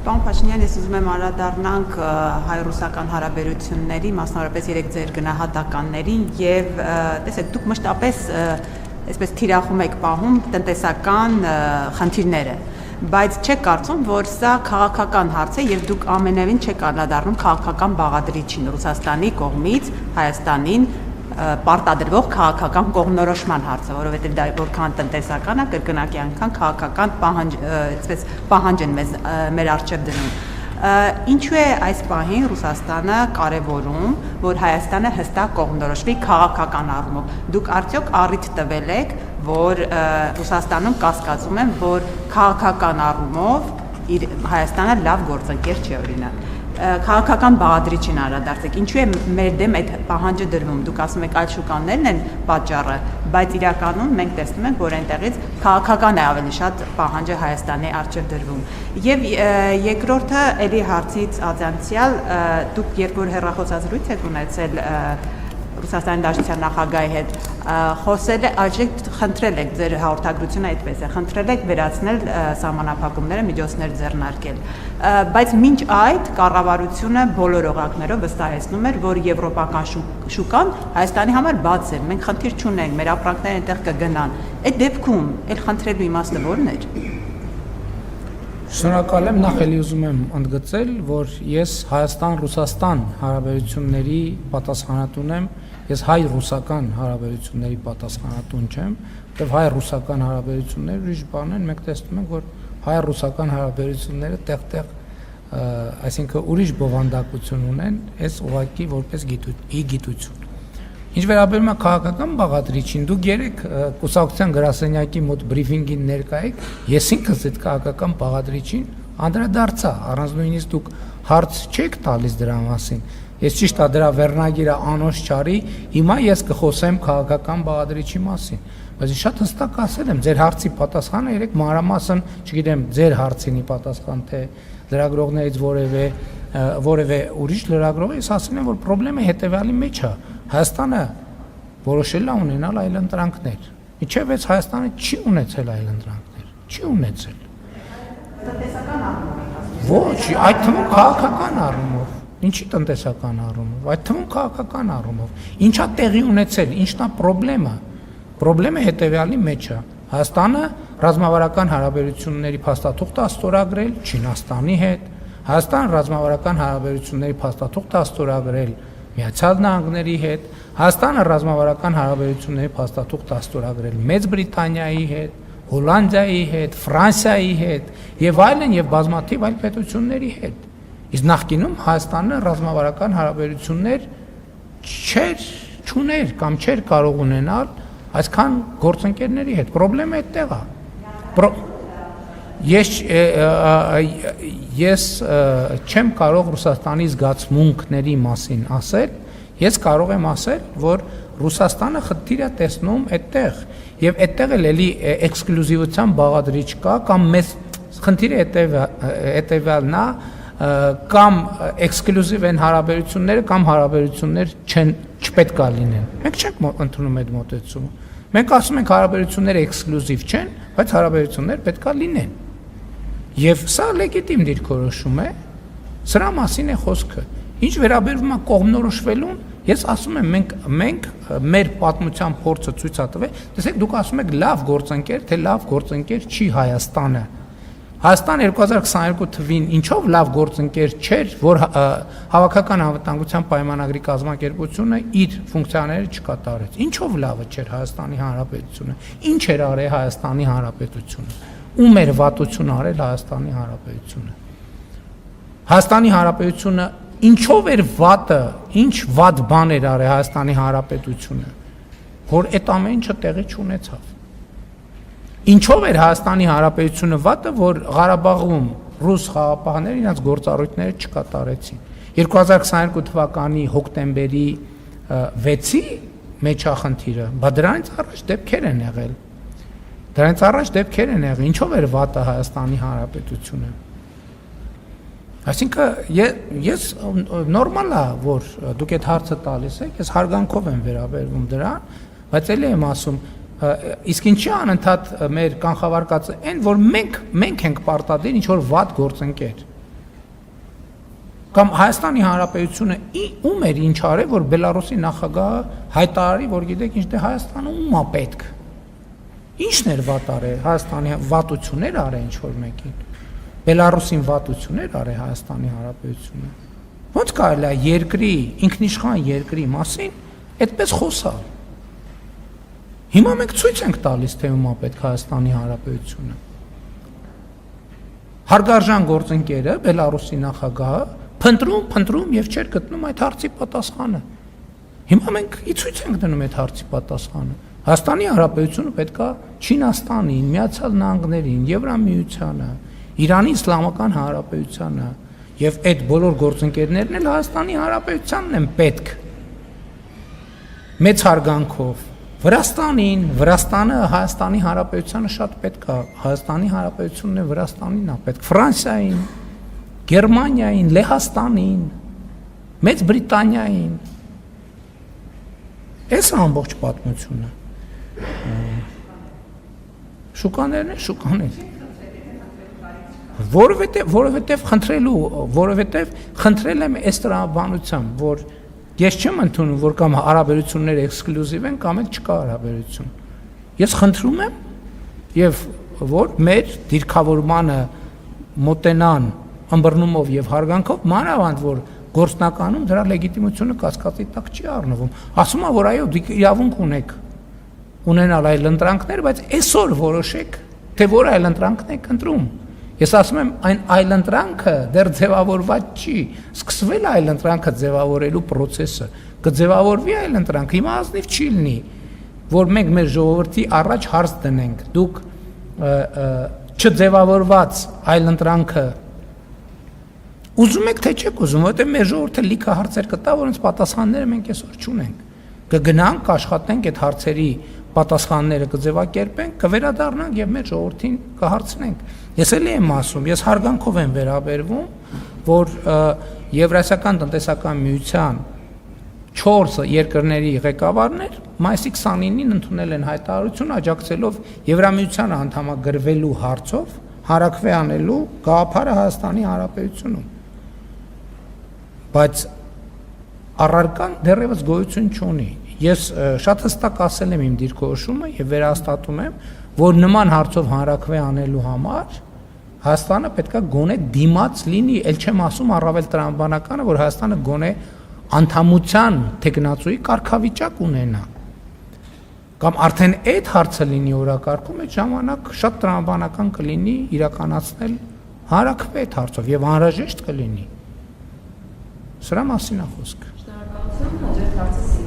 Պարոն Փաշինյան, ես ուզում եմ անդրադառնանք հայ-ռուսական հարաբերությունների, մասնավորապես երեք ձեր գնահատականներին եւ տեսեք, դուք մշտապես այսպես թիրախում եք պահում տնտեսական խնդիրները, բայց չեք կարծում, որ սա քաղաքական հարց է եւ դուք ամենևին չեք անդրադառնում քաղաքական բաղադրիչին Ռուսաստանի կողմից Հայաստանին պարտադրվող քաղաքական կողմնորոշման հարցը, որովհետև դա որքան տնտեսական է, կրկնակի անգամ քաղաքական պահանջ են մեր առջև դնում։ Ինչու է այս պահին Ռուսաստանը կարևորում, որ Հայաստանը հստակ կողմնորոշվի քաղաքական առումով։ Դուք արդյոք առիթ տվել եք, որ Ռուսաստանում կասկածում են, որ քաղաքական առումով Հայաստանը լավ գործընկեր չի, օրինակ։ Քաղաքական բաղադրիչին անդրադարձեք, ինչու է մեր դեմ այդ պահանջը դրվում, դուք ասում եք այլ շուկաներն են պատճառը, բայց իրականում մենք տեսնում ենք, որ այնտեղից քաղաքական է ավելի շատ պահանջը Հայաստանի առջև դրվում։ Եվ երկրորդը էլի հարցից ազանցյալ, դուք երբ որ հեռախոսազրույց եք ունեցել Ռուսաստանի Դաշնության նախագահի հետ, խոսել խնդրել եք ձեր հաղորդագրությունը այդպես է, խնդրել եք վերացնել սահմանափակումները, միջոցներ ձեռնարկել, բայց մինչ այդ կառավարությունը բոլոր օղակներով վստահեցնում էր, որ եվրոպական շուկան Հայաստանի համար բաց է, մենք խնդիր չունենք, մեր ապրանքները այնտեղ կգնան, այդ դեպքում էլ խնդրելու իմաստը ո՞րն էր։ Շնորհակալ եմ, նախ էլի ուզում եմ ընդգծել, որ ես Հայաստան-Ռուսաստան հարաբերությունների պատասխանատուն եմ, ես հայ-ռուսական հարաբերությունների պատասխանատուն չեմ, եւ հայ-ռուսական հարաբերությունները ուրիշ բան են, մենք տեսնում ենք, որ հայ-ռուսական հարաբերությունները տեղ-տեղ, այսինքն ուրիշ բովանդակություն ունեն, այս ուղղակի որպես գիտություն։ Ինչ վերաբերում է քաղաքական բաղադրիչին, դուք երեք կուսակցության գրասենյակի մոտ բրիֆինգին ներկա եք, ես ինքս այդ քաղաքական բաղադրիչին անդրադարձա, առանց նույնիսկ դուք հարց չեք տալիս դրա մասին։ Ես ճիշտ է դրա վերնագիրը անոնց չարի, հիմա ես կխոսեմ քաղաքական բաղադրիչի մասին։ Բայց շատ հստակ ասել եմ, ձեր հարցի պատասխանը երեք մանրամասն, չգիտեմ, ձեր հարցինի պատասխան թե լրագրողներից որևէ ուրիշ լրագրողի, ես ասել եմ, որ խնդրեմը հետևյալի մեջ է։ Հայաստանը որոշել է ունենալ այլընտրանքներ։ Իչև այս Հայաստանը չի ունեցել այլընտրանքներ, չի ունեցել։ Տնտեսական առումով։ Ոչ, այդ թվում քաղաքական առումով։ Ինչի տնտեսական առումով, այդ թվում քաղաքական առումով։ Ինչա տեղի ունեցել, ինչն է խնդրեմը։ Խնդրեմը հետևյալի մեջ է։ Հայաստանը ռազմավարական հարաբերությունների փաստաթուղթ է ստորագրել Չինաստանի հետ, Հայաստանը ռազմավարական հարաբերությունների փաստաթուղթ է ստորագրել Միացյալ Նահանգների հետ, Հայաստանը ռազմավարական հարաբերությունների փաստաթուղթ է ստորագրել Մեծ Բրիտանիայի հետ, Հոլանդիայի հետ, Ֆրանսիայի հետ եւ այլն եւ բազմաթիվ այլ պետությունների հետ։ Իսկ նախկինում Հայաստանը ռազմավարական հարաբերություններ չուներ կամ չէր կարող ունենալ այսքան գործընկերների հետ։ Խնդրեմը այդտեղ է։ Ես չեմ կարող Ռուսաստանի զգացմունքների մասին ասել, ես կարող եմ ասել, որ Ռուսաստանը խնդիր է տեսնում այդտեղ եւ այդտեղ էլի էքսկլյուզիվության բաղադրիչ կա կամ մեծ խնդիրը հետեւյալն է կամ էքսկլյուզիվ են հարաբերությունները կամ հարաբերություններ չպետք է լինեն։ Մենք չենք ընդունում այդ մոտեցումը։ Մենք ասում ենք հարաբերությունները էքսկլյուզիվ չեն, բայց հարաբերություններ պետք է լինեն։ Եվ սա լեգիտիմ դիրքորոշում է, սրա մասին է խոսքը։ Ինչ վերաբերում է կողմնորոշվելուն, ես ասում եմ մենք մեր պատմության փորձը ցույց է տվել, տեսեք դուք ասում եք լավ գործընկեր, թե լավ գործընկեր չի Հայաստանը։ Հայաստան 2022 թվին ինչով լավ գործընկեր չէր, որ հավաքական անվտանգության պայմանագրի կազմակերպությունը իր ֆունկցիաները չկատարեց։ Ինչով լավը չէր Հայաստանի Հանրապետությունը։ Ինչ էր արել Հայաստանի Հանրապետությունը։ Ում էր վատություն արել Հայաստանի Հանրապետությունը։ Հայաստանի Հանրապետությունը ինչով էր վատը, ինչ վատ բան էր արել Հայաստանի Հանրապետությունը, որ այդ ամեն ինչը տեղի չունեցավ։ Ինչով էր Հայաստանի Հանրապետությունը վատը, որ Ղարաբաղում ռուս խաղապահները իրենց գործառույթները չկատարեցին։ 2022 թվականի հոկտեմբերի 6-ի մեջ է խնդիրը, բայց դրանից առաջ դեպքեր են եղել։ Ինչով էր վատը Հայաստանի Հանրապետությունը։ Այսինքն ես նորմալ է, որ դուք այդ հարցը տալիս եք, ես հարգանքով եմ վերաբերվում դրան, բայց էլի եմ ասում, Իսկ ինչի անընդհատ մեր կանխավարկածը այն, որ մենք ենք պարտադիր ինչ որ վատ գործընկեր։ Կամ Հայաստանի Հանրապետությունը ում էր ինչ արել, որ Բելարուսի նախագահը հայտարարի, որ գիտեք ինչ, դե Հայաստանը ում է պետք։ Ինչն էր վատ արել, Հայաստանի վատություններ արել ինչ որ մեկին։ Բելարուսին վատություններ արել Հայաստանի Հանրապետությունը։ Ոնց կարելի է երկրի, ինքնիշխան երկրի մասին այդպես խոսալ։ Հիմա մենք ցույց ենք տալիս, թե ում է պետք Հայաստանի Հանրապետությունը։ Հարգարժան գործընկերը Բելարուսի նախագահը փնտրում եւ չէր գտնում այդ հարցի պատասխանը։ Հիմա մենք ցույց ենք դնում այդ հարցի պատասխանը։ Հայաստանի Հանրապետությունը պետք է Չինաստանին, Միացյալ Նահանգներին, Եվրամիությանը, Իրանի Իսլամական Հանրապետությանը եւ այդ բոլոր գործընկերներն էլ Հայաստանի Հանրապետությանն են պետք։ Մեծ հարգանքով Վրաստանը Հայաստանի Հանրապետությանը շատ պետք է, Հայաստանի Հանրապետությունն է Վրաստանին է պետք, Ֆրանսիային, Գերմանիային, Լեհաստանին, Մեծ Բրիտանիային։ Այս ամբողջ պատմությունը։ Շուկաներն որովհետև խնդրել եմ այս տրամաբանությամբ, որ ես չեմ ընդունում, որ կամ հարաբերությունները էքսկլյուզիվ են, կամ էլ չկա հարաբերություն։ Ես խնդրում եմ եւ որ մեր դիրքավորմանը մոտենան ըմբռնումով եւ հարգանքով, մանավանդ որ գործնականում դրա լեգիտիմությունը կասկածի տակ չի առնվում։ Ասում եմ, որ այո, դուք իրավունք ունեք ունենալ այլ ընտրանքներ, բայց այսօր որոշեք, թե որ այլ ընտրանքն եք ընտրում։ Ես ասում եմ, այն այլ ընտրանքը դեռ ձևավորված չի, սկսվել այլ ընտրանքը ձևավորելու process-ը, կձևավորվի այլ ընտրանք, հիմա ազնիվ չի լինի, որ մենք մեր ժողովրդի առաջ հարց դնենք, դուք չձևավորված այլ ընտրանքը ուզում եք թե չեք ուզում, որտեղ մեր ժողովուրդը լիքը հարցեր կտա, որոնց պատասխանները մենք այսօր չունենք։ Կգնանք, կաշխատենք այդ հարցերի պատասխանները կձևակերպենք, կվերադառնանք եւ մեր ժողովրդին կհարցնենք։ Ես էլի եմ ասում, ես հարգանքով եմ վերաբերվում, որ Եվրասիական տնտեսական միության 4 երկրների ղեկավարներ մայիսի 29-ին ընդունել են հայտարարություն աջակցելով Եվրամիությանը անդամագրվելու հարցով հարաքվե անելու գաղափարը Հայաստանի Հանրապետությունում։ Բայց առարկան դեռևս գոյություն չունի։ Ես շատ հստակ ասել եմ իմ դիրքորոշումը եւ վերահաստատում եմ, որ նման հարցով հանրաքվե անելու համար Հայաստանը պետքա գոնե դիմաց լինի, ել չեմ ասում առավել տրամաբանականը, որ Հայաստանը գոնե անդամության տեխնացուի կարգավիճակ ունենա։ Կամ արդեն այդ հարցը լինի օրակարգում, այդ ժամանակ շատ տրամաբանական կլինի իրականացնել հանրաքվե այդ հարցով եւ անհրաժեշտ կլինի։ Սրա մասին է խոսքը։ Շնորհակալություն, հաջորդ հարցը